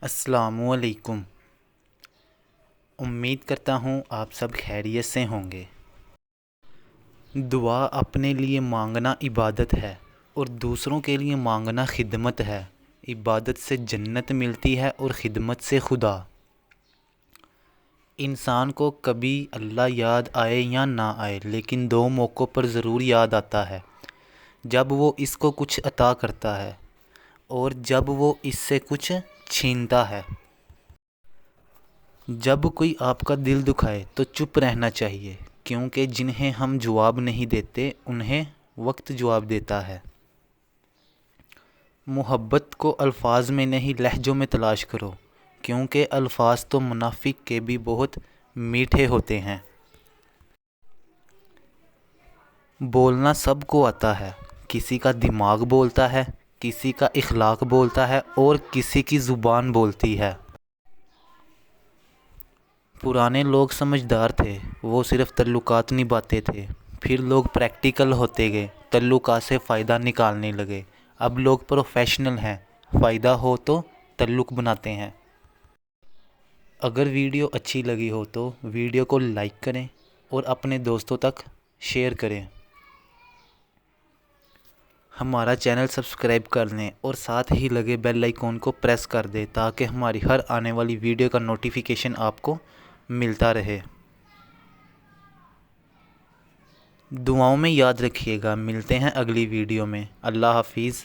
السلام علیکم۔ امید کرتا ہوں آپ سب خیریت سے ہوں گے۔ دعا اپنے لیے مانگنا عبادت ہے اور دوسروں کے لیے مانگنا خدمت ہے۔ عبادت سے جنت ملتی ہے اور خدمت سے خدا۔ انسان کو کبھی اللہ یاد آئے یا نہ آئے لیکن دو موقعوں پر ضرور یاد آتا ہے، جب وہ اس کو کچھ عطا کرتا ہے اور جب وہ اس سے کچھ چھینتا ہے۔ جب کوئی آپ کا دل دکھائے تو چپ رہنا چاہیے، کیونکہ جنہیں ہم جواب نہیں دیتے انہیں وقت جواب دیتا ہے۔ محبت کو الفاظ میں نہیں لہجوں میں تلاش کرو، کیونکہ الفاظ تو منافق کے بھی بہت میٹھے ہوتے ہیں۔ بولنا سب کو آتا ہے، کسی کا دماغ بولتا ہے، کسی کا اخلاق بولتا ہے اور کسی کی زبان بولتی ہے۔ پرانے لوگ سمجھدار تھے، وہ صرف تعلقات نبھاتے تھے۔ پھر لوگ پریکٹیکل ہوتے گئے، تعلقات سے فائدہ نکالنے لگے۔ اب لوگ پروفیشنل ہیں، فائدہ ہو تو تعلق بناتے ہیں۔ اگر ویڈیو اچھی لگی ہو تو ویڈیو کو لائک کریں اور اپنے دوستوں تک شیئر کریں۔ ہمارا چینل سبسکرائب کر لیں اور ساتھ ہی لگے بیل آئیکن کو پریس کر دیں تاکہ ہماری ہر آنے والی ویڈیو کا نوٹیفیکیشن آپ کو ملتا رہے۔ دعاؤں میں یاد رکھیے گا۔ ملتے ہیں اگلی ویڈیو میں۔ اللہ حافظ۔